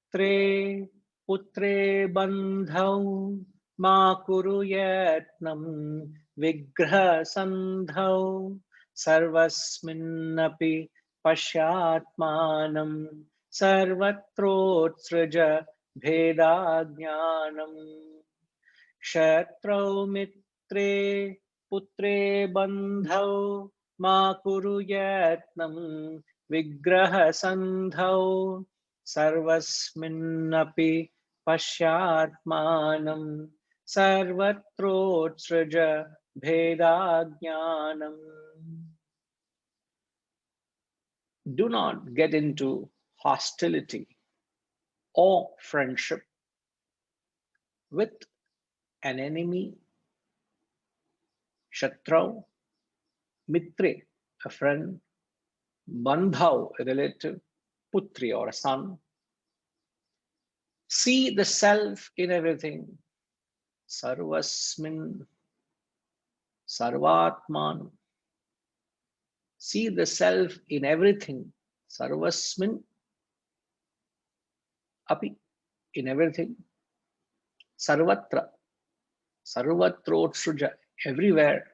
मित्रे पुत्रे बन्धौ मा कुरु यत्नं विग्रह सन्धौ सर्वस्मिन्नपि पश्यात्मानं सर्वत्रोत्सृज भेदाज्ञानम् क्षत्रौ मित्रे पुत्रे बन्धौ मा कुरु यत्नं विग्रह सन्धौ सर्वस्मिन्नपि पश्यात्मानं सर्वत्रोत्सृज भेदाज्ञानम्. Do not get into hostility or friendship with an enemy, Shatrau, Mitre, a friend, Bandhav, a relative, Putri, or a son. See the self in everything. Sarvasmin, Sarvatman. See the self in everything. Sarvasmin, Api, in everything. Sarvatra, Sarvatrotsuja, everywhere.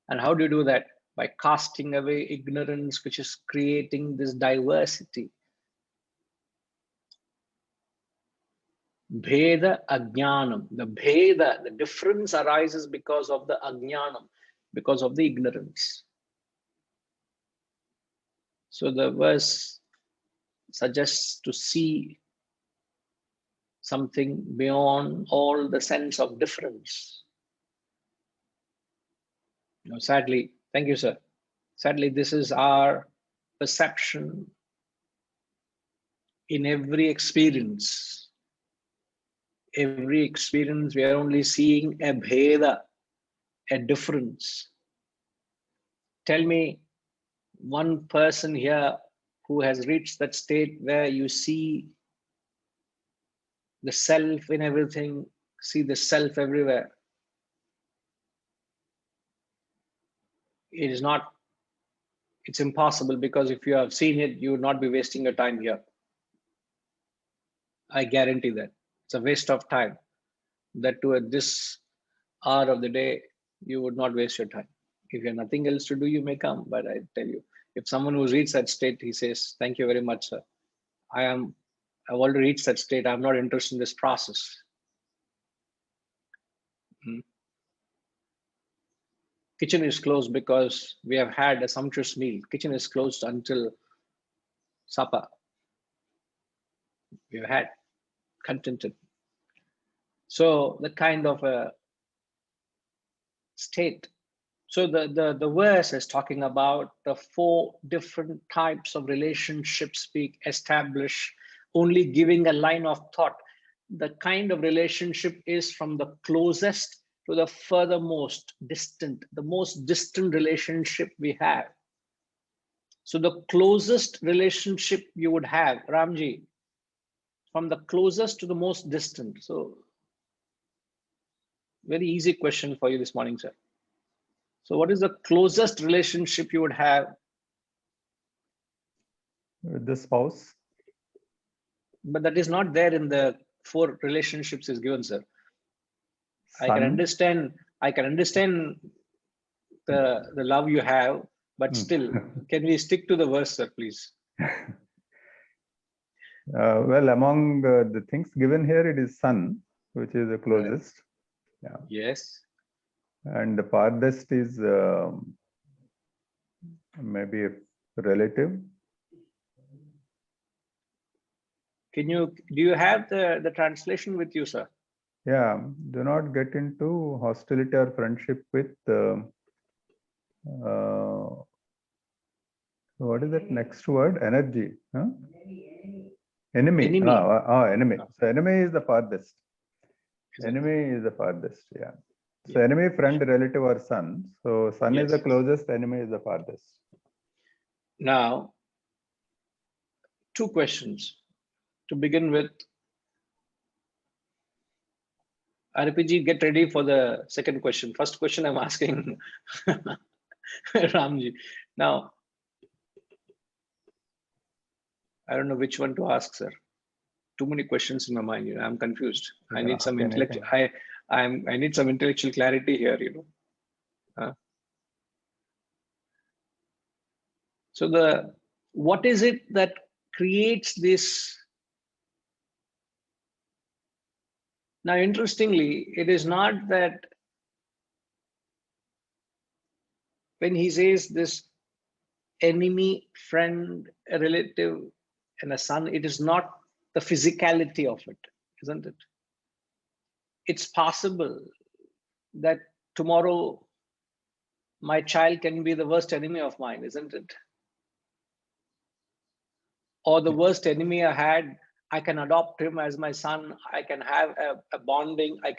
And how do you do that? By casting away ignorance, which is creating this diversity. Bheda Ajnanam. The Bheda, the difference arises because of the Ajnanam, because of the ignorance. So the verse suggests to see something beyond all the sense of difference. No, sadly, thank you, sir. Sadly, this is our perception in every experience. Every experience, we are only seeing a bheda, a difference. Tell me one person here who has reached that state where you see the self in everything, see the self everywhere. It is not, it's impossible, because if you have seen it, you would not be wasting your time here. I guarantee that. It's a waste of time. That too at this hour of the day, you would not waste your time. If you have nothing else to do, you may come. But I tell you, if someone who reaches that state, he says, thank you very much, sir. I've already reached that state. I'm not interested in this process. Kitchen is closed because we have had a sumptuous meal. Kitchen is closed until supper. We've had contented. So the kind of a state. So the verse is talking about the 4 different types of relationships we establish, only giving a line of thought. The kind of relationship is from the closest to the furthermost distant, the most distant relationship we have. So the closest relationship you would have, Ramji, from the closest to the most distant. So very easy question for you this morning, sir. So what is the closest relationship you would have? With the spouse. But that is not there in the 4 relationships is given, sir. Son. I can understand the love you have, but still, can we stick to the verse, sir, please? Well, among the things given here, it is son, which is the closest. Right. Yeah. Yes. And the farthest is maybe a relative. Do you have the translation with you, sir? Yeah, do not get into hostility or friendship with what is that next word? Energy. Huh? Enemy. Enemy. So enemy is the farthest. Enemy is the farthest. Yeah. So enemy, friend, relative, or son. So son is the closest, enemy is the farthest. Now, 2 questions to begin with. RPG, get ready for the second question. First question I'm asking Ramji. Now, I don't know which one to ask, sir. too many questions in my mind. I'm confused. I need some intellectual. I need some intellectual clarity here. So what is it that creates this? Now, interestingly, it is not that when he says this enemy, friend, a relative, and a son, it is not the physicality of it, isn't it? It's possible that tomorrow my child can be the worst enemy of mine, isn't it? Or the worst enemy I had, I can adopt him as my son. I can have a bonding. I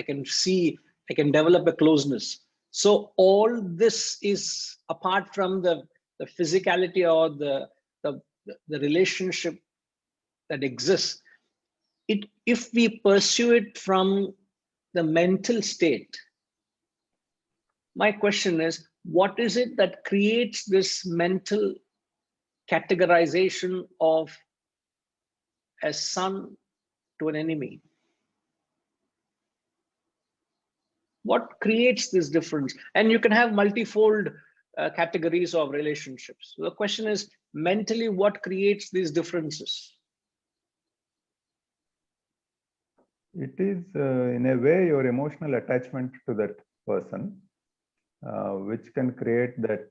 can see, I can develop a closeness. So all this is apart from the physicality or the relationship that exists. If we pursue it from the mental state, my question is, what is it that creates this mental categorization of a son to an enemy? What creates this difference? And you can have multifold categories of relationships. So the question is, mentally, what creates these differences? It is, in a way, your emotional attachment to that person, which can create that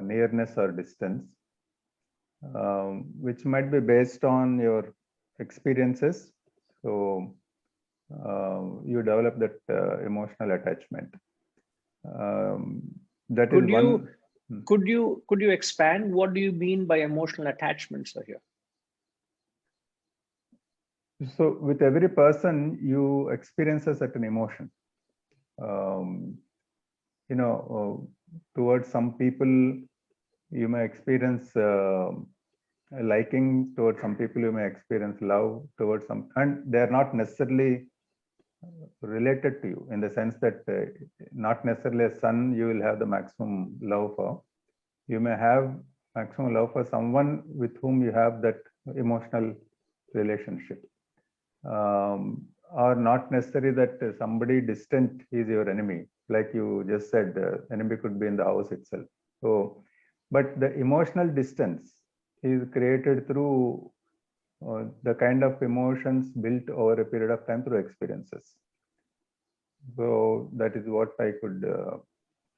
nearness or distance, which might be based on your experiences. So you develop that emotional attachment. That Could is you one. could you expand? What do you mean by emotional attachments here? So with every person, you experience a certain emotion. Towards some people, you may experience liking. Towards some people, you may experience love. Towards some, and they are not necessarily related to you, in the sense that not necessarily a son you will have the maximum love for. You may have maximum love for someone with whom you have that emotional relationship. Or not necessary that somebody distant is your enemy. Like you just said, enemy could be in the house itself. So, but the emotional distance is created through the kind of emotions built over a period of time through experiences. So that is what I could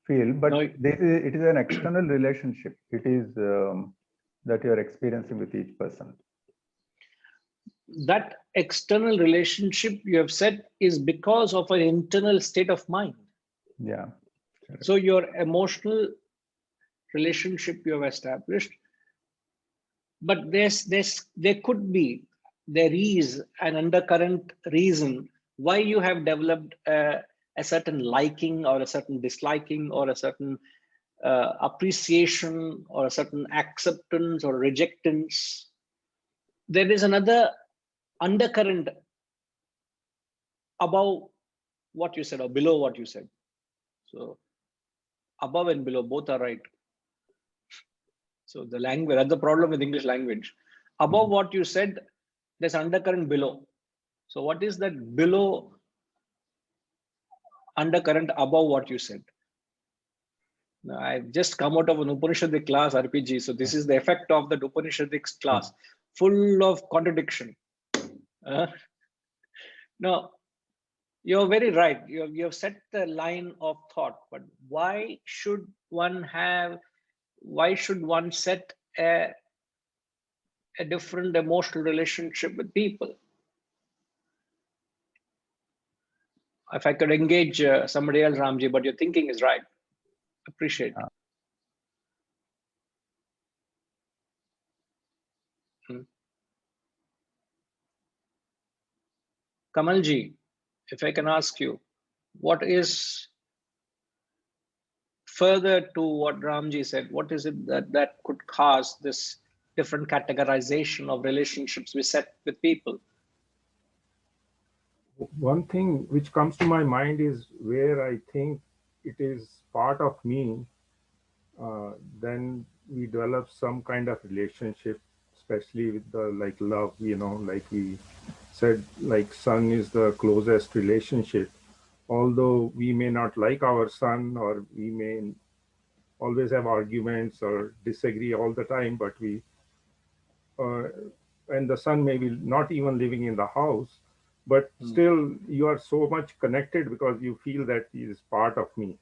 feel. But it is an external relationship. It is that you are experiencing with each person. That external relationship you have said is because of an internal state of mind. Yeah. So your emotional relationship you have established, but there is an undercurrent reason why you have developed a certain liking or a certain disliking or a certain appreciation or a certain acceptance or rejectance. There is another undercurrent above what you said or below what you said. So above and below, both are right. So the language, that's the problem with English language. Above what you said, there's undercurrent below. So what is that below undercurrent above what you said? Now, I've just come out of an Upanishadic class, RPG. So this is the effect of the Upanishadic class, full of contradiction. Now, you're very right. You have set the line of thought, but why should one set a different emotional relationship with people? If I could engage somebody else, Ramji, but your thinking is right. Appreciate it. Kamalji, if I can ask you, what is further to what Ramji said, what is it that could cause this different categorization of relationships we set with people? One thing which comes to my mind is where I think it is part of me, then we develop some kind of relationship, especially with the like love, you know, like we said, like son is the closest relationship. Although we may not like our son, or we may always have arguments or disagree all the time, but we uh, and the son may be not even living in the house, but still you are so much connected because you feel that he is part of me.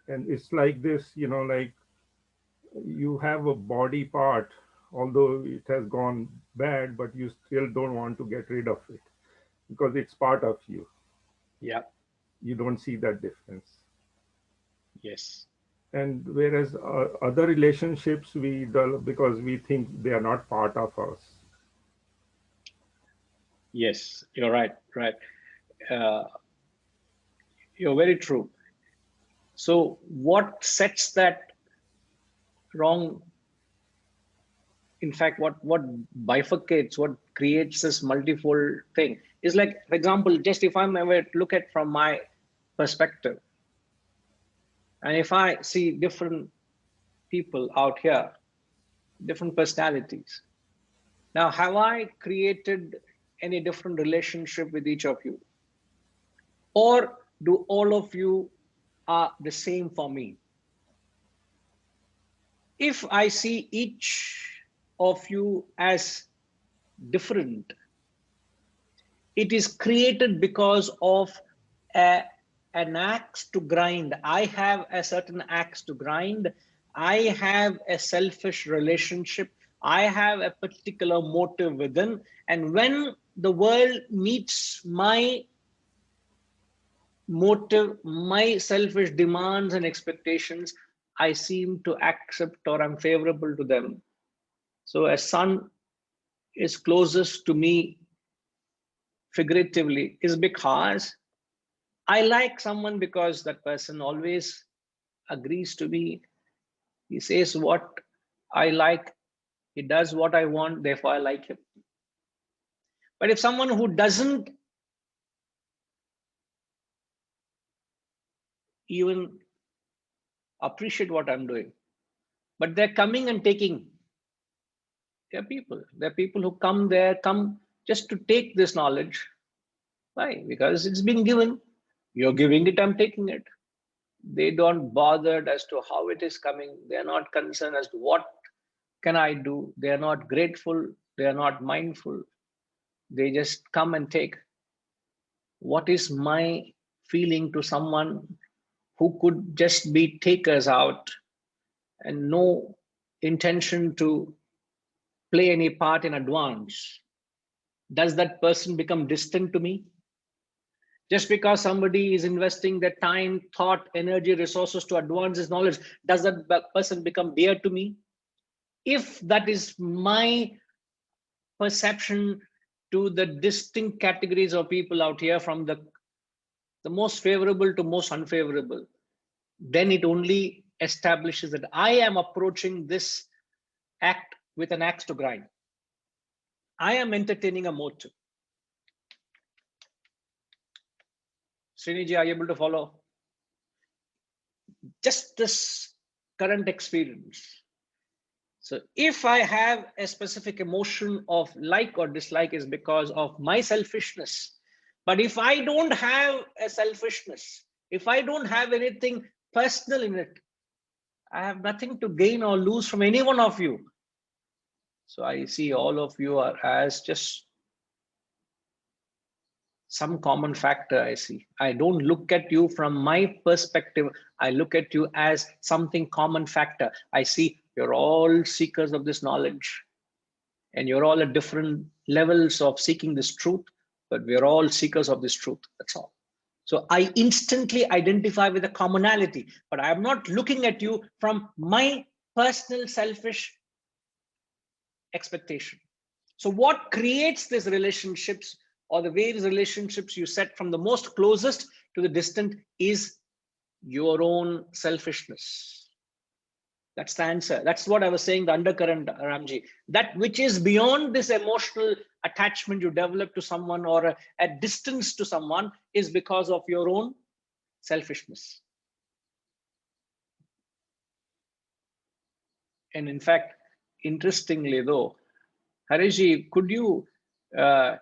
And it's like this, you know, like you have a body part, although it has gone bad, but you still don't want to get rid of it because it's part of you. Yeah. You don't see that difference. Yes. And whereas other relationships we develop because we think they are not part of us. Yes, you're right. Right. Uh, you're very true. So what sets that wrong? In fact, what bifurcates, what creates this multifold thing is like, for example, just if I'm ever look at from my perspective, and if I see different people out here, different personalities. Now, have I created any different relationship with each of you? Or do all of you are the same for me? If I see each of you as different, it is created because of an axe to grind. I have a certain axe to grind. I have a selfish relationship. I have a particular motive within. And when the world meets my motive, my selfish demands and expectations, I seem to accept or I'm favorable to them. So a son is closest to me figuratively is because I like someone because that person always agrees to me. He says what I like. He does what I want. Therefore, I like him. But if someone who doesn't even appreciate what I'm doing, but they're coming and taking, they're people. They're people who come there, come just to take this knowledge. Why? Because it's been given. You're giving it, I'm taking it. They don't bother as to how it is coming. They're not concerned as to what can I do. They're not grateful. They're not mindful. They just come and take. What is my feeling to someone who could just be takers out and no intention to play any part in advance? Does that person become distant to me? Just because somebody is investing their time, thought, energy, resources to advance his knowledge, does that person become dear to me? If that is my perception to the distinct categories of people out here, from the most favorable to most unfavorable, then it only establishes that I am approaching this act with an axe to grind. I am entertaining a motive. Sriniji, are you able to follow? Just this current experience. So if I have a specific emotion of like or dislike is because of my selfishness. But if I don't have a selfishness, if I don't have anything personal in it, I have nothing to gain or lose from any one of you. So I see all of you are as just some common factor. I see. I don't look at you from my perspective. I look at you as something common factor. I see you're all seekers of this knowledge, and you're all at different levels of seeking this truth, but we're all seekers of this truth. That's all. So I instantly identify with a commonality, but I am not looking at you from my personal selfish expectation. So what creates these relationships, or the various relationships you set from the most closest to the distant, is your own selfishness. That's the answer. That's what I was saying, the undercurrent, Ramji. That which is beyond this emotional attachment you develop to someone, or a distance to someone, is because of your own selfishness. And in fact, interestingly though, Harishji, could you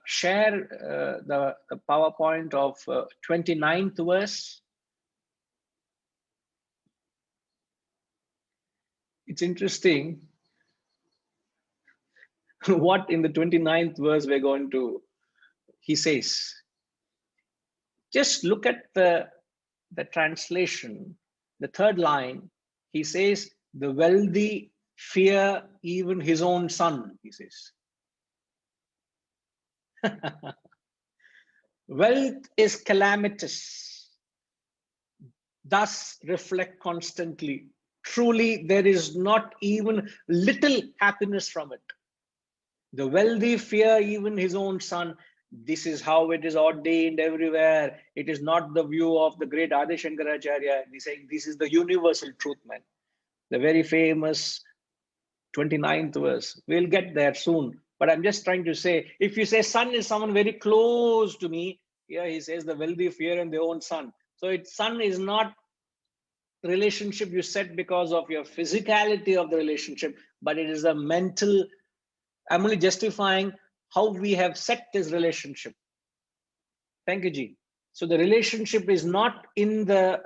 share the PowerPoint of 29th verse? It's interesting what in the 29th verse we're going to, he says, just look at the translation, the third line. He says, the wealthy fear even his own son, he says. Wealth is calamitous, thus reflect constantly. Truly, there is not even little happiness from it. The wealthy fear even his own son. This is how it is ordained everywhere. It is not the view of the great Adi Shankaracharya. He's saying this is the universal truth, man. The very famous 29th verse. We'll get there soon. But I'm just trying to say, if you say son is someone very close to me, here he says the wealthy fear in their own son. So son is not relationship you set because of your physicality of the relationship, but it is a mental. I'm only justifying how we have set this relationship. Thank you, Ji. So the relationship is not in the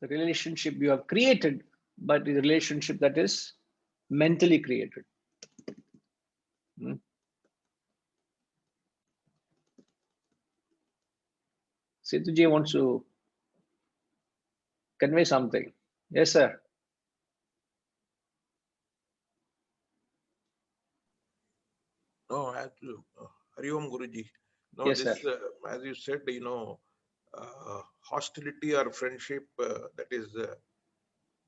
relationship you have created, but the relationship that is mentally created. Setuji wants to convey something. Yes, sir. No, Hari Om Guruji. No, Yes, this, sir. as you said, hostility or friendship that is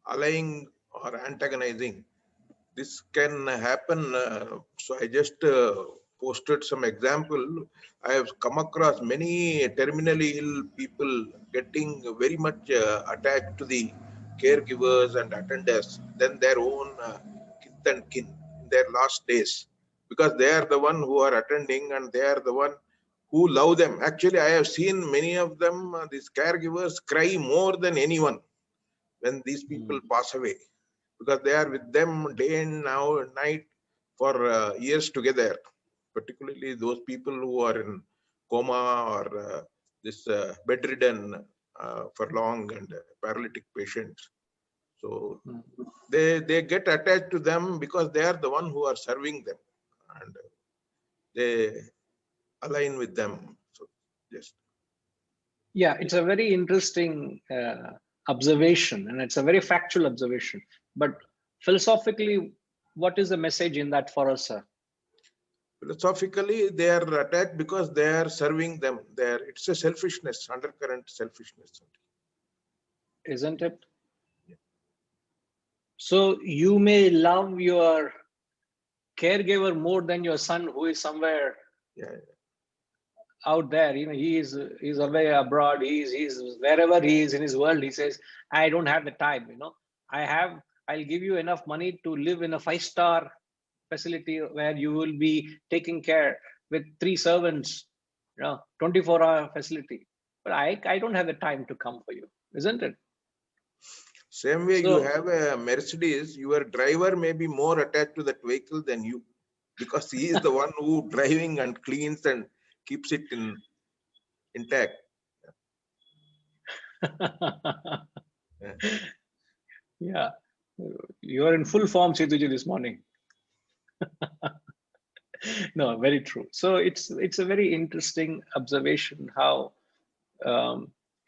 allying or antagonizing, this can happen. So I just posted some example. I have come across many terminally ill people getting very much attached to the caregivers and attenders than their own kith and kin in their last days, because they are the one who are attending and they are the one who love them. Actually, I have seen many of them, these caregivers, cry more than anyone when these people pass away, because they are with them day and night for years together, particularly those people who are in coma or this bedridden for long and paralytic patients. So they get attached to them because they are the one who are serving them and they align with them. So just. Yeah, it's a very interesting observation, and it's a very factual observation. But philosophically, what is the message in that for us, sir? Philosophically, they are attached because they are serving them. It's a selfishness, undercurrent selfishness. Isn't it? Yeah. So you may love your caregiver more than your son who is somewhere out there. He's away abroad. He's wherever he is in his world. He says, I don't have the time. I'll give you enough money to live in a 5-star facility where you will be taken care with 3 servants, 24-hour facility. But I don't have the time to come for you, isn't it? Same way, you have a Mercedes, your driver may be more attached to that vehicle than you, because he is the one who driving and cleans and keeps it intact. Yeah, you are in full form, Setuji, this morning. No, very true. So it's a very interesting observation how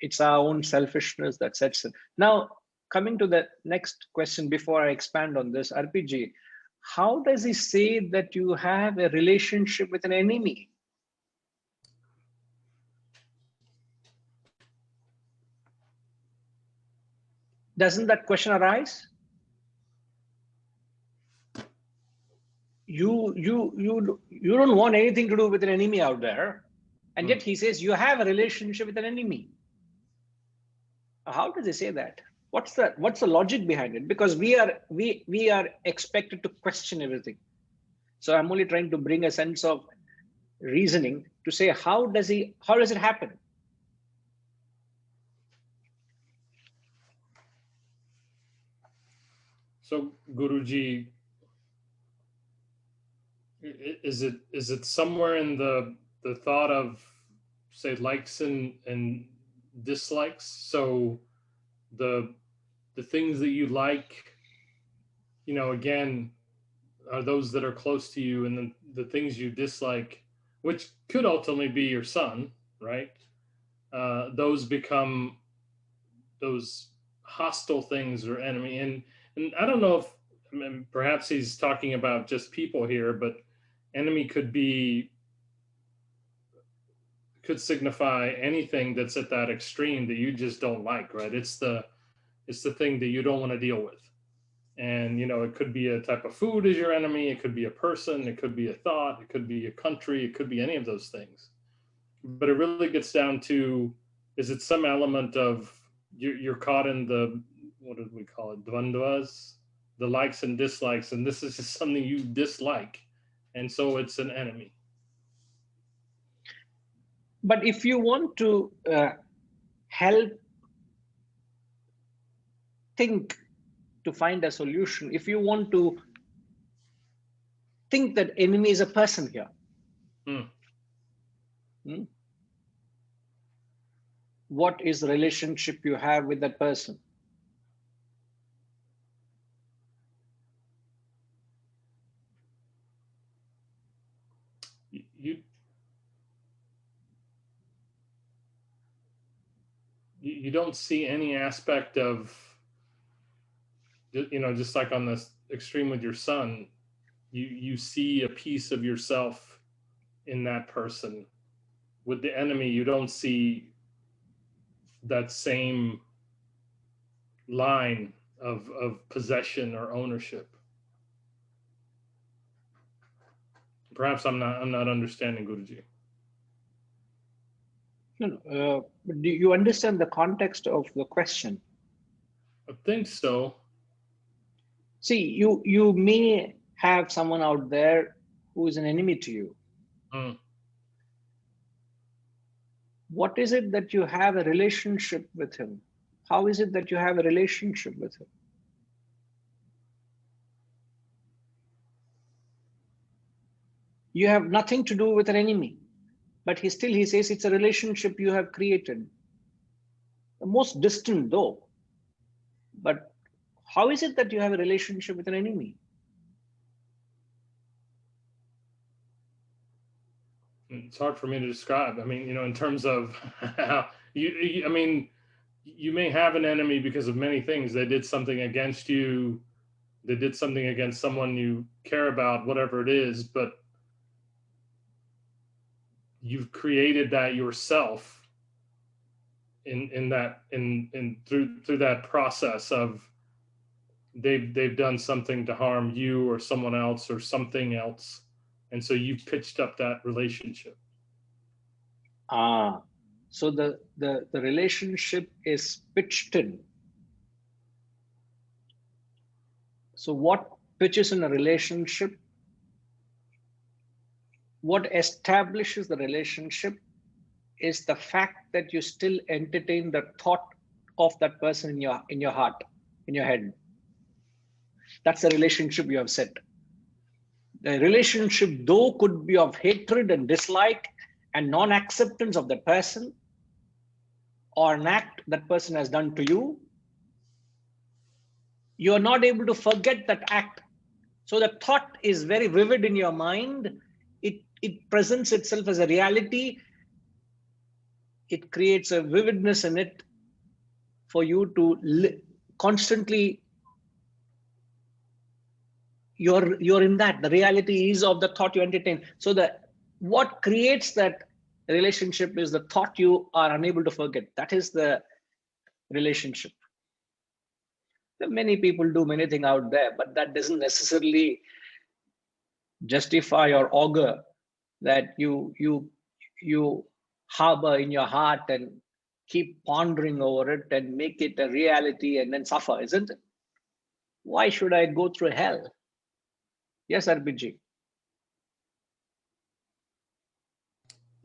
it's our own selfishness that sets it. Now, coming to the next question before I expand on this, RPG, how does he say that you have a relationship with an enemy? Doesn't that question arise? You don't want anything to do with an enemy out there, and yet he says you have a relationship with an enemy. How does he say that? What's the logic behind it? Because we are expected to question everything. So I'm only trying to bring a sense of reasoning to say how does it happen? So Guruji, is it somewhere in the thought of, say, likes and dislikes? So the things that you like, you know, again, are those that are close to you, and then the things you dislike, which could ultimately be your son, right? Those become those hostile things or enemy. And I don't know if, I mean, perhaps he's talking about just people here, but enemy could signify anything that's at that extreme that you just don't like, right? It's the thing that you don't want to deal with. And, you know, it could be a type of food as your enemy. It could be a person. It could be a thought. It could be a country. It could be any of those things. But it really gets down to, is it some element of you're caught in the, what did we call it? Dvandvas, the likes and dislikes. And this is just something you dislike. And so it's an enemy. But if you want to help think to find a solution, if you want to think that enemy is a person here, what is the relationship you have with that person? You don't see any aspect of, you know, just like on this extreme with your son, you see a piece of yourself in that person. With the enemy, you don't see that same line of possession or ownership. Perhaps I'm not understanding, Guruji. No, do you understand the context of the question? I think so. See, you may have someone out there who is an enemy to you. What is it that you have a relationship with him? How is it that you have a relationship with him? You have nothing to do with an enemy, but he says it's a relationship you have created. The most distant though, but how is it that you have a relationship with an enemy? It's hard for me to describe. I mean, you know, in terms of how I mean, you may have an enemy because of many things. They did something against you. They did something against someone you care about, whatever it is, but you've created that yourself in through that process of they've done something to harm you or someone else or something else. And so you pitched up that relationship. So the relationship is pitched in. So what pitches in a relationship? What establishes the relationship is the fact that you still entertain the thought of that person in your heart, in your head. That's the relationship you have set. The relationship, though, could be of hatred and dislike and non-acceptance of that person, or an act that person has done to you. You are not able to forget that act. So the thought is very vivid in your mind. It presents itself as a reality. It creates a vividness in it for you to constantly, you're in that. The reality is of the thought you entertain. So what creates that relationship is the thought you are unable to forget. That is the relationship. Many people do many things out there, but that doesn't necessarily justify or augur that you harbor in your heart and keep pondering over it and make it a reality and then suffer, isn't it? Why should I go through hell? Yes, RBG.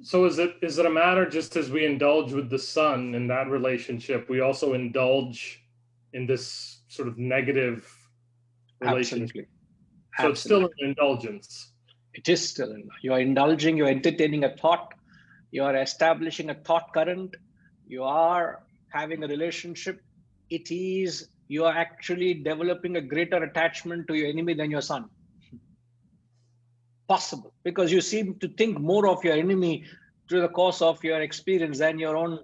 So is it a matter, just as we indulge with the son in that relationship, we also indulge in this sort of negative relationship. Absolutely. So it's still Absolutely. an indulgence. It is still, you are indulging, you're entertaining a thought, you are establishing a thought current, you are having a relationship. It is, you are actually developing a greater attachment to your enemy than your son. Possible, because you seem to think more of your enemy through the course of your experience than your own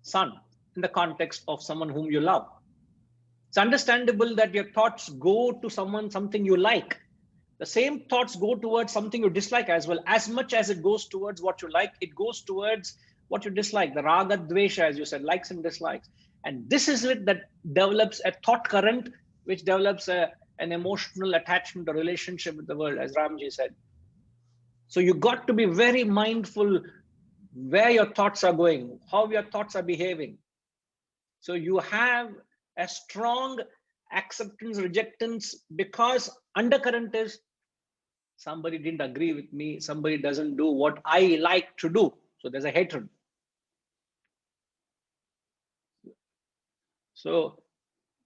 son, in the context of someone whom you love. It's understandable that your thoughts go to something you like. The same thoughts go towards something you dislike as well. As much as it goes towards what you like, it goes towards what you dislike. The raga, dvesha, as you said, likes and dislikes. And this is it that develops a thought current, which develops an emotional attachment or relationship with the world, as Ramji said. So you got to be very mindful where your thoughts are going, how your thoughts are behaving. So you have a strong acceptance, rejectance, because undercurrent is somebody didn't agree with me, somebody doesn't do what I like to do. So there's a hatred. So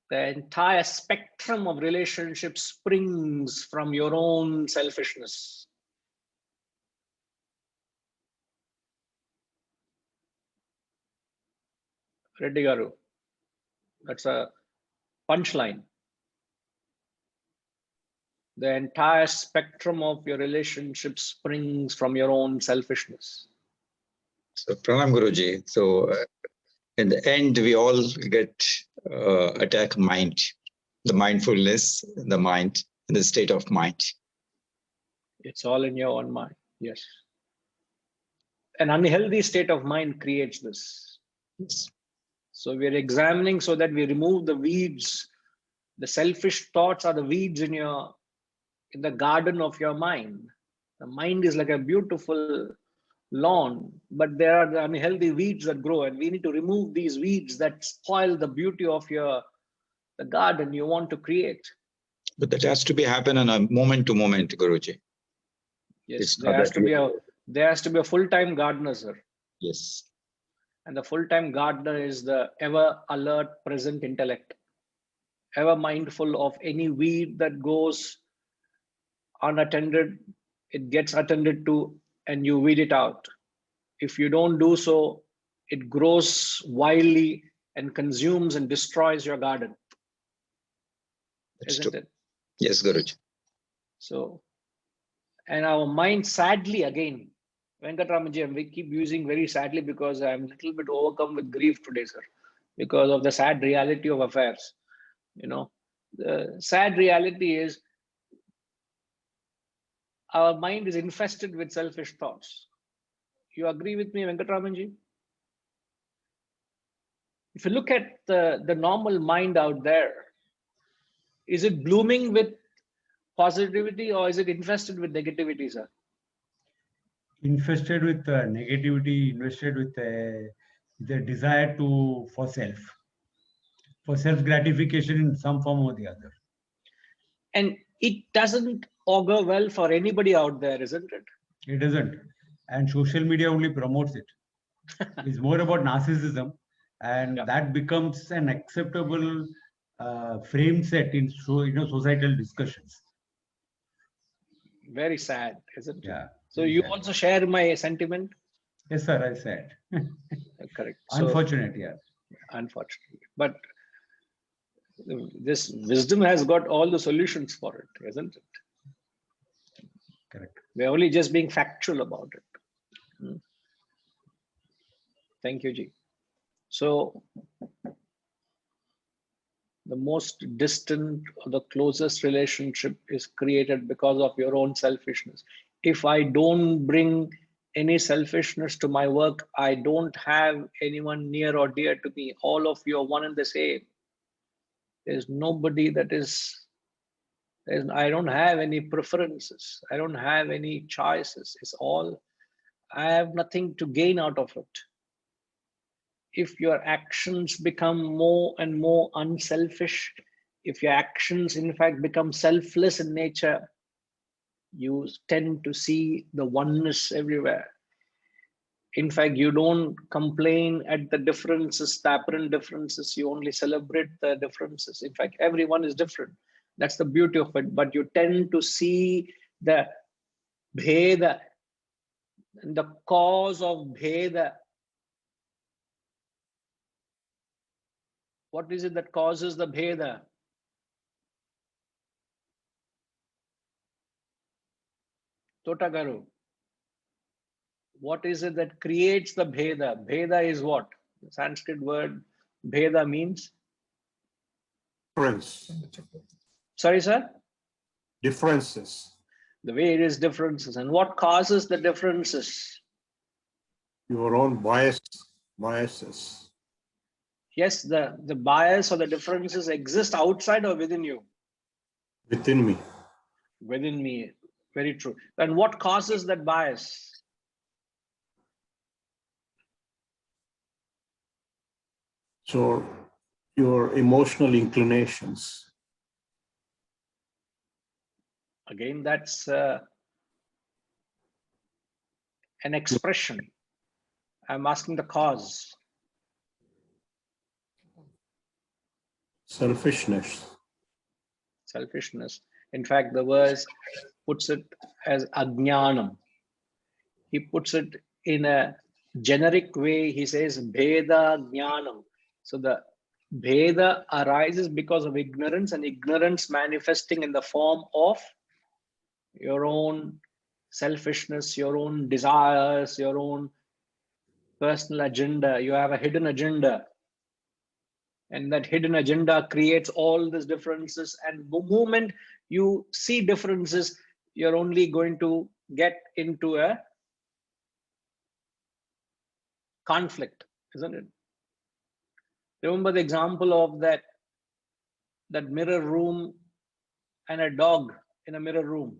the entire spectrum of relationships springs from your own selfishness. Reddy Garu, that's a punchline. The entire spectrum of your relationship springs from your own selfishness. So, Pranam Guruji. So, in the end, we all get attack mind, the mindfulness, the mind, the state of mind. It's all in your own mind. Yes. An unhealthy state of mind creates this. Yes. So we're examining so that we remove the weeds. The selfish thoughts are the weeds in the garden of your mind. The mind is like a beautiful lawn, but there are the unhealthy weeds that grow, and we need to remove these weeds that spoil the beauty of the garden you want to create. But that has to be happen on a moment to moment, Guruji. Yes, there has to be a full-time gardener, sir. Yes. And the full-time gardener is the ever alert, present intellect, ever mindful of any weed that goes unattended, it gets attended to, and you weed it out. If you don't do so, it grows wildly and consumes and destroys your garden. That's Isn't true. it? Yes, Guruji. So, and our mind, sadly, again, Venkatramaji, and we keep using very sadly because I'm a little bit overcome with grief today, sir, because of the sad reality of affairs. You know, the sad reality is our mind is infested with selfish thoughts. You agree with me, Venkatramanji? If you look at the normal mind out there, is it blooming with positivity or is it infested with negativity, sir? Infested with negativity, invested with the desire for self gratification in some form or the other. And it doesn't augur well for anybody out there, isn't it? It doesn't. And social media only promotes it. It's more about narcissism, and that becomes an acceptable frame set in societal discussions. Very sad, isn't it? Yeah. So you also share my sentiment? Yes, sir, I said. Correct. Unfortunate, yeah. Unfortunately. But this wisdom has got all the solutions for it, isn't it? Correct. We're only just being factual about it. Thank you, Ji. So the most distant or the closest relationship is created because of your own selfishness. If I don't bring any selfishness to my work, I don't have anyone near or dear to me. All of you are one and the same. There's nobody that is, I don't have any preferences. I don't have any choices. It's all, I have nothing to gain out of it. If your actions become more and more unselfish, if your actions in fact become selfless in nature, you tend to see the oneness everywhere. In fact, you don't complain at the differences, the apparent differences, you only celebrate the differences. In fact, everyone is different. That's the beauty of it. But you tend to see the bheda, the cause of bheda. What is it that causes the bheda? Totagaru. What is it that creates the bheda? Bheda is what? The Sanskrit word bheda means? Difference. Sorry, sir? Differences. The various differences. And what causes the differences? Your own biases. Yes, the bias or the differences exist outside or within you? Within me. Within me. Very true. And what causes that bias? So your emotional inclinations. Again, that's an expression. I'm asking the cause. Selfishness. Selfishness. In fact, the verse puts it as ajnanam. He puts it in a generic way. He says bheda jnanam. So the bheda arises because of ignorance, and ignorance manifesting in the form of your own selfishness, your own desires, your own personal agenda. You have a hidden agenda. And that hidden agenda creates all these differences. And the moment you see differences, you're only going to get into a conflict, isn't it? Remember the example of that mirror room and a dog in a mirror room.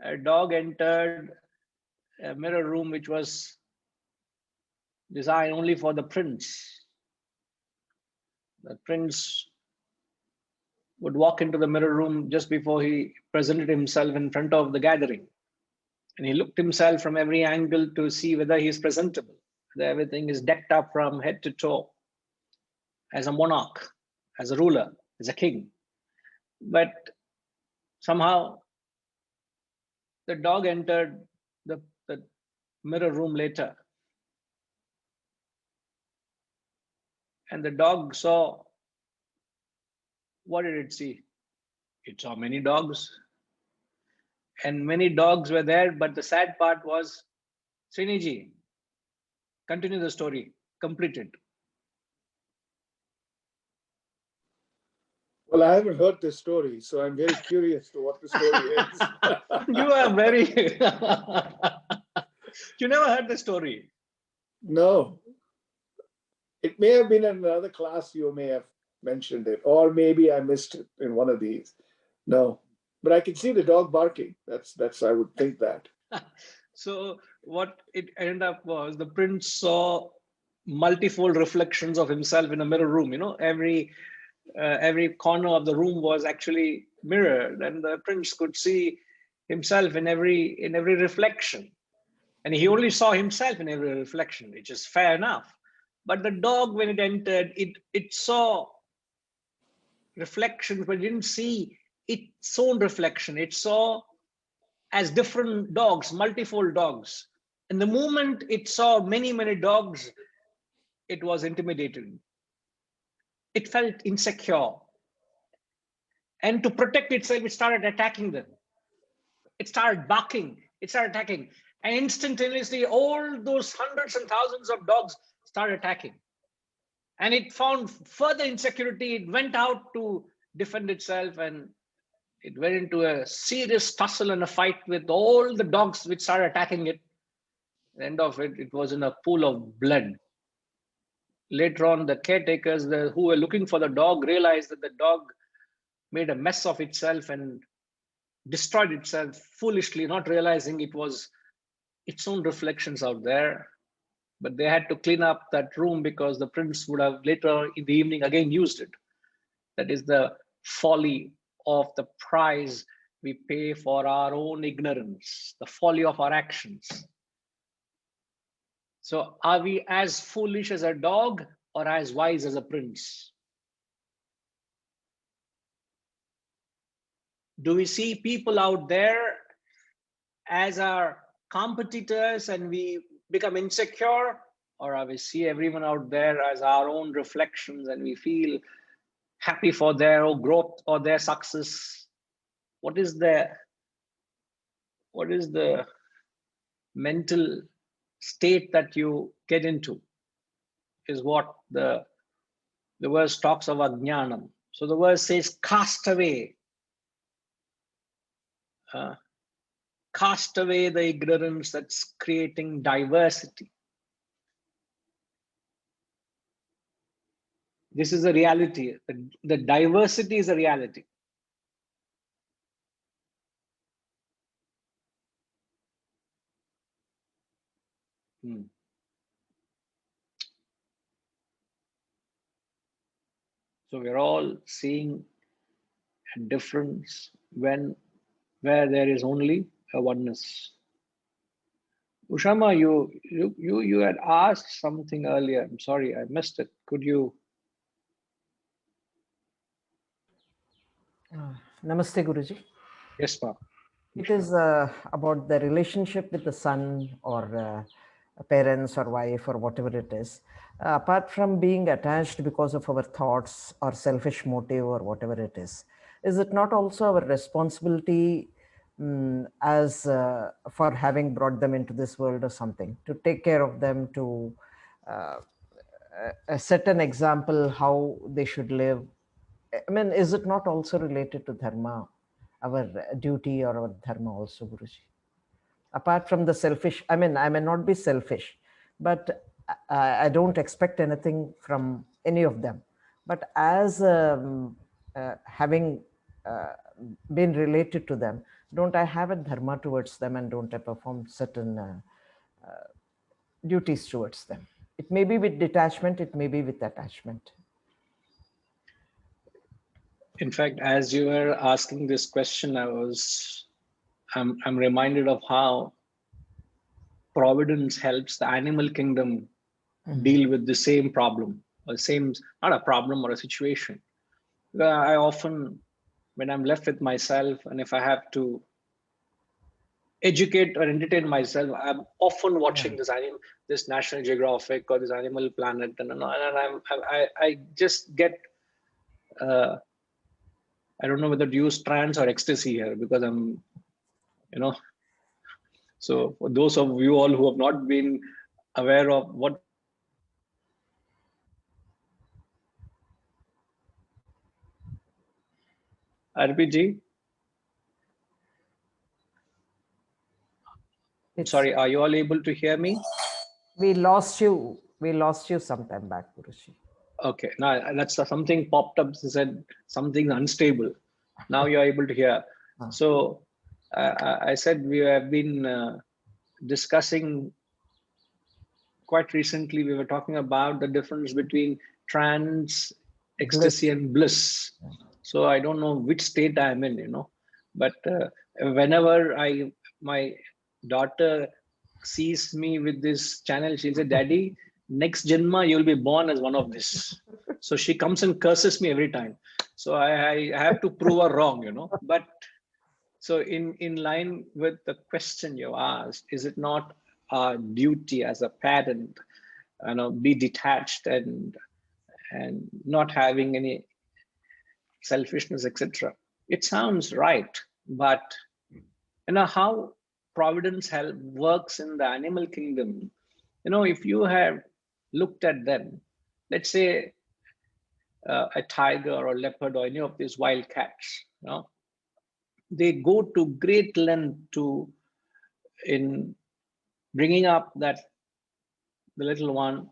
A dog entered a mirror room which was designed only for the prince. The prince would walk into the mirror room just before he presented himself in front of the gathering. And he looked himself from every angle to see whether he is presentable, whether everything is decked up from head to toe as a monarch, as a ruler, as a king. But somehow the dog entered the mirror room later. And the dog saw, what did it see? It saw many dogs. And many dogs were there, but the sad part was, Sriniji, continue the story, complete it. Well, I haven't heard this story, so I'm very curious to what the story is. You are very... You never heard the story? No. It may have been in another class you may have mentioned it, or maybe I missed it in one of these. No. But I can see the dog barking. That's I would think that. So what it ended up was, the prince saw multifold reflections of himself in a mirror room. You know, every corner of the room was actually mirrored, and the prince could see himself in every reflection. And he only saw himself in every reflection, which is fair enough. But the dog, when it entered, it saw reflections, but it didn't see its own reflection. It saw as different dogs, multifold dogs. And the moment it saw many, many dogs, it was intimidated. It felt insecure. And to protect itself, it started attacking them. It started barking. It started attacking. And instantaneously, all those hundreds and thousands of dogs started attacking. And it found further insecurity. It went out to defend itself, and it went into a serious tussle and a fight with all the dogs which started attacking it. At the end of it, it was in a pool of blood. Later on, the caretakers who were looking for the dog realized that the dog made a mess of itself and destroyed itself foolishly, not realizing it was its own reflections out there. But they had to clean up that room because the prince would have later in the evening again used it. That is the folly of the price we pay for our own ignorance, the folly of our actions. So are we as foolish as a dog or as wise as a prince? Do we see people out there as our competitors and we become insecure? Or are we see everyone out there as our own reflections and we feel happy for their growth or their success? What is the mental state that you get into is what the verse talks of ajnanam. So the verse says, cast away the ignorance that's creating diversity. This is a reality. The diversity is a reality. So we're all seeing a difference where there is only a oneness. Ushama, you had asked something earlier. I'm sorry, I missed it. Could you? Namaste, Guruji. Yes, ma'am. It is about the relationship with the son or parents or wife or whatever it is. Apart from being attached because of our thoughts or selfish motive or whatever it is it not also our responsibility as for having brought them into this world or something, to take care of them, to set an example how they should live? I mean, is it not also related to dharma, our duty or our dharma also, Guruji? Apart from the selfish, I mean, I may not be selfish, but I don't expect anything from any of them. But as having been related to them, don't I have a dharma towards them, and don't I perform certain duties towards them? It may be with detachment, it may be with attachment. In fact, as you were asking this question, I'm reminded of how providence helps the animal kingdom deal with the same problem, or not a problem or a situation. I often, when I'm left with myself, and if I have to educate or entertain myself, I'm often watching this National Geographic or this Animal Planet, and I just get I don't know whether to use trance or ecstasy here, because I'm, so for those of you all who have not been aware of what RPG, sorry, are you all able to hear me? We lost you sometime back, Guruji. Okay, now that's something popped up, said something unstable. Now you're able to hear. So I said we have been discussing quite recently. We were talking about the difference between trance, ecstasy, and bliss. So I don't know which state I'm in, but whenever my daughter sees me with this channel, she'll say, "Daddy, next Janma, you'll be born as one of this." So she comes and curses me every time. So I have to prove her wrong, But so in line with the question you asked, is it not our duty as a parent, be detached and not having any selfishness, etc.? It sounds right, but how providence works in the animal kingdom. If you have looked at them, let's say a tiger or leopard or any of these wild cats, they go to great length in bringing up the little one,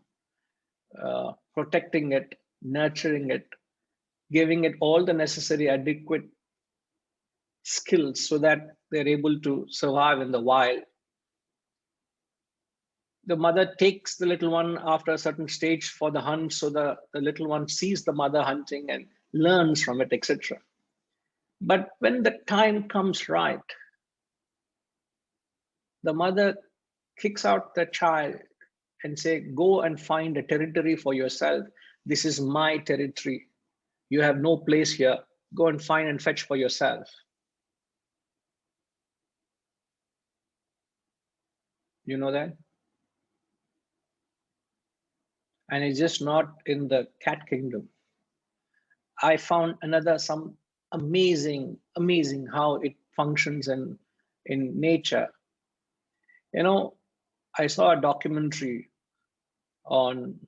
protecting it, nurturing it, giving it all the necessary adequate skills so that they're able to survive in the wild. The mother takes the little one after a certain stage for the hunt, so the little one sees the mother hunting and learns from it, etc. But when the time comes right, the mother kicks out the child and say, "Go and find a territory for yourself. This is my territory. You have no place here. Go and find and fetch for yourself." You know that? And it's just not in the cat kingdom. I found some amazing how it functions in nature. You know, I saw a documentary on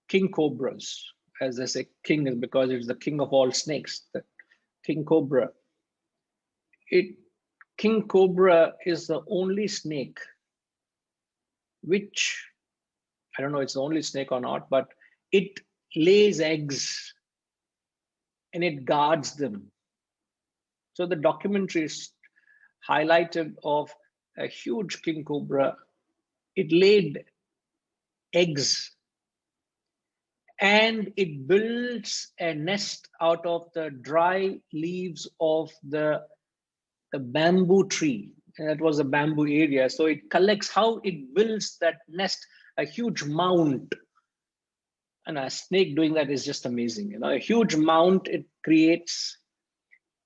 king cobras. As they say, king is because it's the king of all snakes, the king cobra. King cobra is the only snake which, I don't know it's the only snake or not, but it lays eggs and it guards them. So the documentary is highlighted of a huge king cobra. It laid eggs and it builds a nest out of the dry leaves of the bamboo tree. And that was a bamboo area. So it collects how it builds that nest, a huge mound. And a snake doing that is just amazing. You know, a huge mound it creates.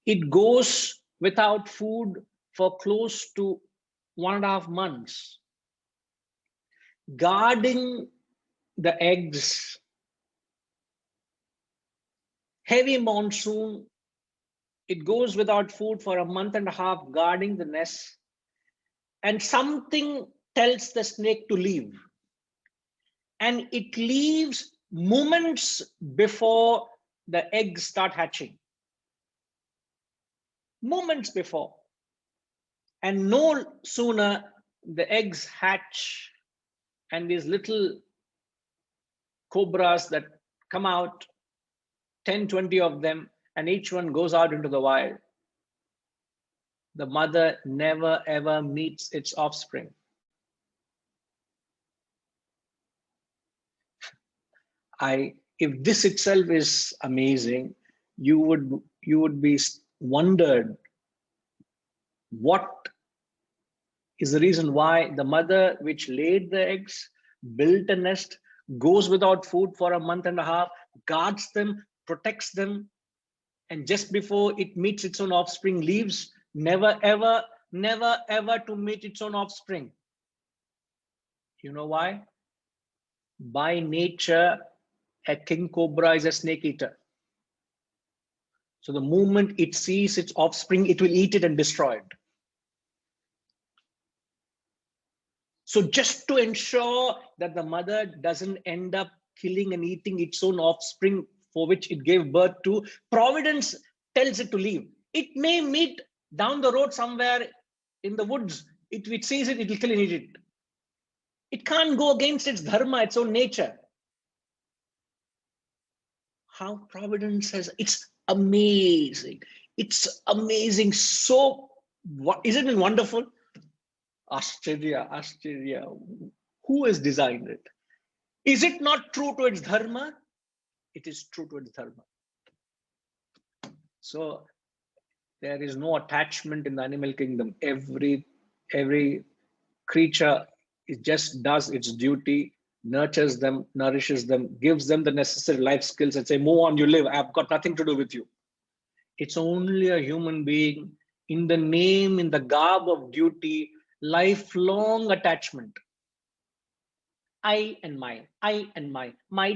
It goes without food for close to 1.5 months, guarding the eggs. Heavy monsoon, it goes without food for 1.5 months, guarding the nest. And something tells the snake to leave. And it leaves moments before the eggs start hatching. Moments before. And no sooner the eggs hatch and these little cobras that come out, 10, 20 of them, and each one goes out into the wild. The mother never ever meets its offspring. If this itself is amazing, you would be wondered what is the reason why the mother which laid the eggs, built a nest, goes without food for 1.5 months, guards them, protects them, and just before it meets its own offspring, leaves, never ever to meet its own offspring. You know why? By nature, a king cobra is a snake eater. So the moment it sees its offspring, it will eat it and destroy it. So just to ensure that the mother doesn't end up killing and eating its own offspring for which it gave birth to, Providence tells it to leave. It may meet down the road somewhere in the woods. If it sees it, it will kill and eat it. It can't go against its dharma, its own nature. How Providence says, it's amazing. It's amazing. So, isn't it wonderful? Ascharya. Who has designed it? Is it not true to its dharma? It is true to its dharma. So there is no attachment in the animal kingdom. Every creature, it just does its duty, nurtures them, nourishes them, gives them the necessary life skills and say, move on, you live. I've got nothing to do with you. It's only a human being in the name, in the garb of duty, lifelong attachment. I and my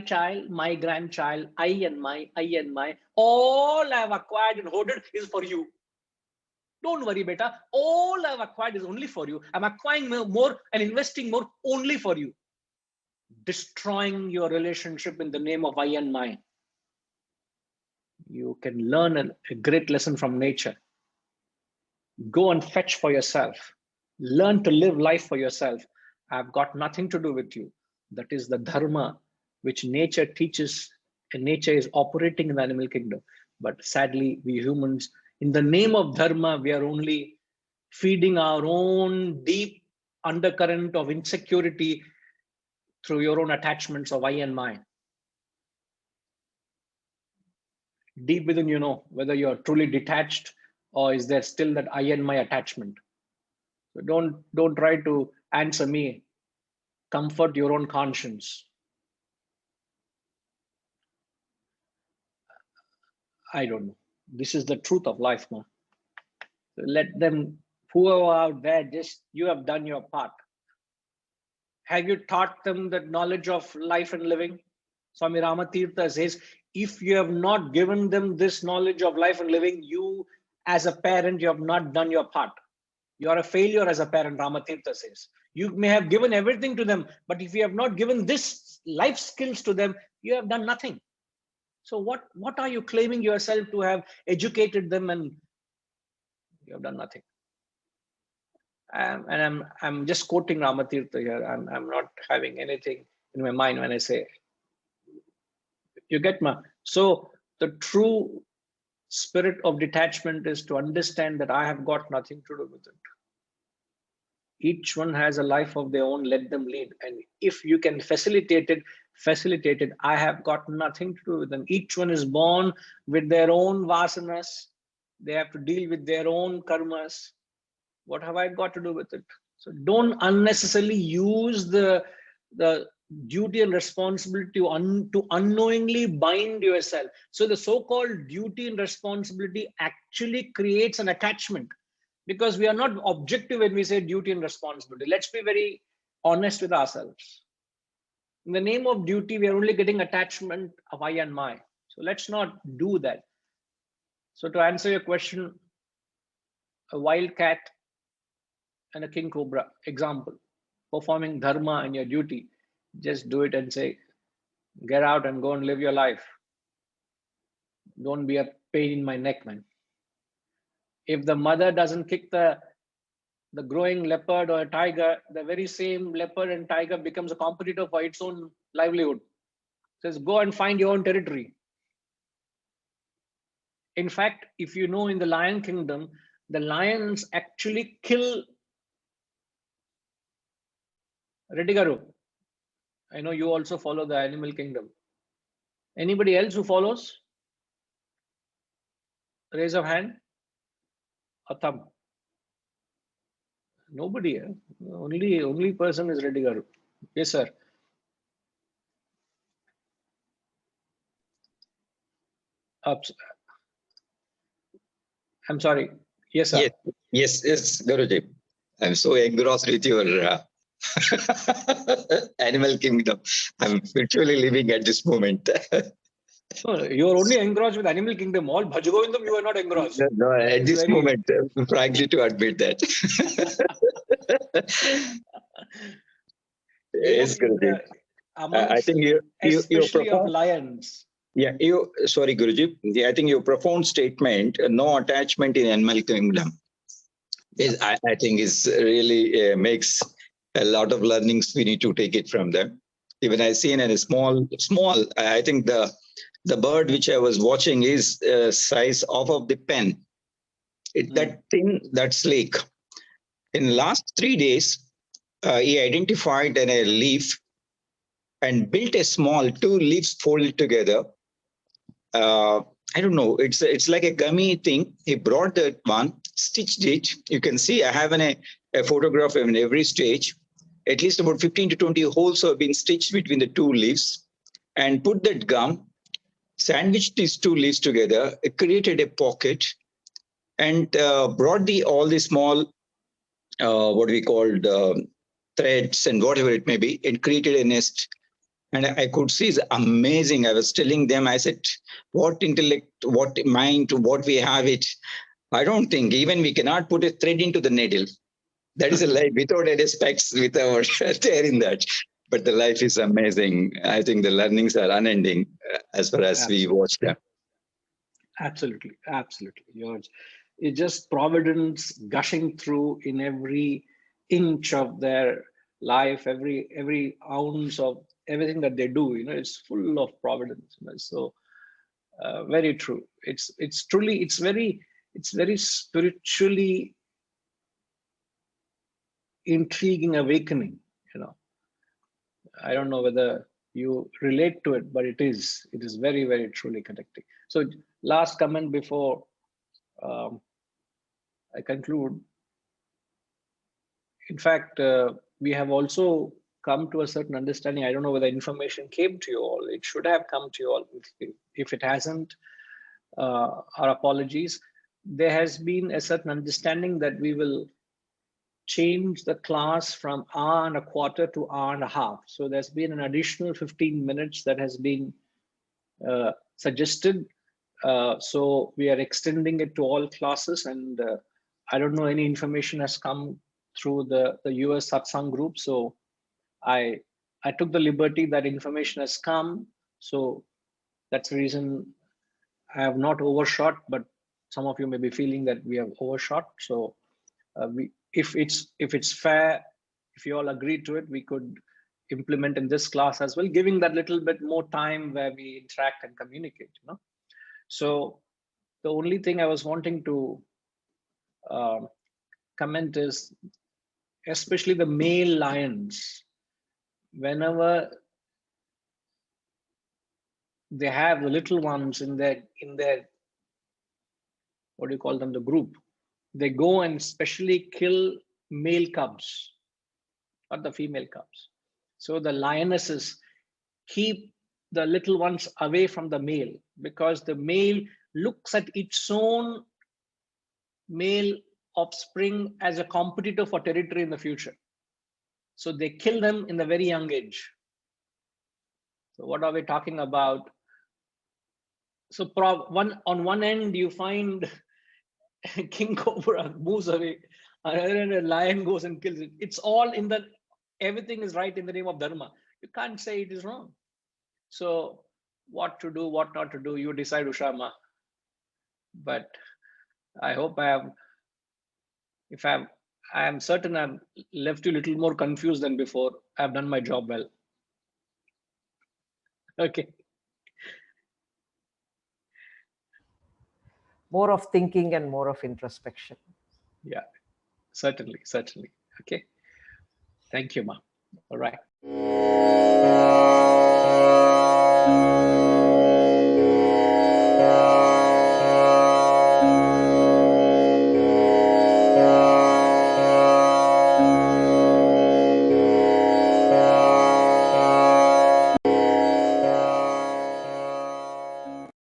child, my grandchild, I and my, all I've acquired and hoarded is for you. Don't worry, beta. All I've acquired is only for you. I'm acquiring more and investing more only for you. Destroying your relationship in the name of I and my. You can learn a great lesson from nature. Go and fetch for yourself. Learn to live life for yourself. I've got nothing to do with you. That is the dharma which nature teaches, and nature is operating in the animal kingdom. But sadly, we humans, in the name of dharma, we are only feeding our own deep undercurrent of insecurity through your own attachments of I and my. Deep within, you know whether you're truly detached or is there still that I and my attachment. So don't try to answer me. Comfort your own conscience. I don't know. This is the truth of life, man. So let them, whoever out there, just you have done your part. Have you taught them the knowledge of life and living? Swami Ramatirtha says, if you have not given them this knowledge of life and living, you as a parent, you have not done your part. You are a failure as a parent, Ramatirtha says. You may have given everything to them, but if you have not given this life skills to them, you have done nothing. So what are you claiming yourself to have educated them, and you have done nothing? And I'm just quoting Ramatirtha here. I'm not having anything in my mind when I say, you get my. So the true spirit of detachment is to understand that I have got nothing to do with it. Each one has a life of their own, let them lead. And if you can facilitate it. I have got nothing to do with them. Each one is born with their own vasanas. They have to deal with their own karmas. What have I got to do with it? So don't unnecessarily use the duty and responsibility to unknowingly bind yourself. So the so-called duty and responsibility actually creates an attachment, because we are not objective when we say duty and responsibility. Let's be very honest with ourselves. In the name of duty, we are only getting attachment of I and my. So let's not do that. So to answer your question, a wild cat and a king cobra example, performing dharma and your duty, just do it and say, get out and go and live your life. Don't be a pain in my neck, man. If the mother doesn't kick the growing leopard or a tiger, the very same leopard and tiger becomes a competitor for its own livelihood. Says, go and find your own territory. In fact, if you know, in the lion kingdom, the lions actually kill Redigaru. I know you also follow the animal kingdom. Anybody else who follows? Raise of hand or thumb. Nobody. Only person is Redigaru. Yes, sir. I'm sorry. Yes, sir. Yes, Guruji. I'm so engrossed with your animal kingdom. I'm virtually living at this moment. No, you are only engrossed with animal kingdom. All Bhajagovindam, you are not engrossed. No, at this moment, frankly, to admit that. Yes, Guruji. I think you especially of lions. Yeah, sorry, Guruji. I think your profound statement, no attachment in animal kingdom, is I think is really makes a lot of learnings. We need to take it from them. Even I seen in a small. I think the bird which I was watching is size of the pen. That thin, that sleek. In last 3 days, he identified a leaf and built a small 2 leaves folded together. I don't know. It's like a gummy thing. He brought that one, stitched it. You can see I have a photograph in every stage. At least about 15 to 20 holes have been stitched between the 2 leaves, and put that gum, sandwiched these 2 leaves together, created a pocket, and brought all the small, what we called threads and whatever it may be, and created a nest. And I could see it's amazing. I was telling them, I said, what intellect, what mind, what we have it. I don't think even we cannot put a thread into the needle. That is a life without any specs, without tearing that. But the life is amazing. I think the learnings are unending as far as we watch them. Absolutely. It's just providence gushing through in every inch of their life, every ounce of everything that they do. It's full of providence. So very true. It's very spiritually intriguing awakening. I don't know whether you relate to it, but it is very, very truly connecting. So last comment before I conclude. In fact, we have also come to a certain understanding. I don't know whether information came to you all. It should have come to you all. If it hasn't, our apologies. There has been a certain understanding that we will changed the class from hour and a quarter to hour and a half. So there's been an additional 15 minutes that has been suggested. So we are extending it to all classes, and I don't know, any information has come through the US satsang group. So I took the liberty that information has come. So that's the reason I have not overshot, but some of you may be feeling that we have overshot. So if it's fair, if you all agree to it, we could implement in this class as well, giving that little bit more time where we interact and communicate, you know. So the only thing I was wanting to comment is, especially the male lions, whenever they have the little ones in their what do you call them, the group, they go and specially kill male cubs, not the female cubs. So the lionesses keep the little ones away from the male, because the male looks at its own male offspring as a competitor for territory in the future. So they kill them in the very young age. So what are we talking about? So on one end you find king cobra moves away, and a lion goes and kills it. It's all in the, everything is right in the name of dharma. You can't say it is wrong. So what to do, what not to do, you decide, Ushama. But I hope I am certain I've left you a little more confused than before. I've done my job well. Okay. More of thinking and more of introspection. Yeah, certainly. Okay. Thank you, Ma. All right.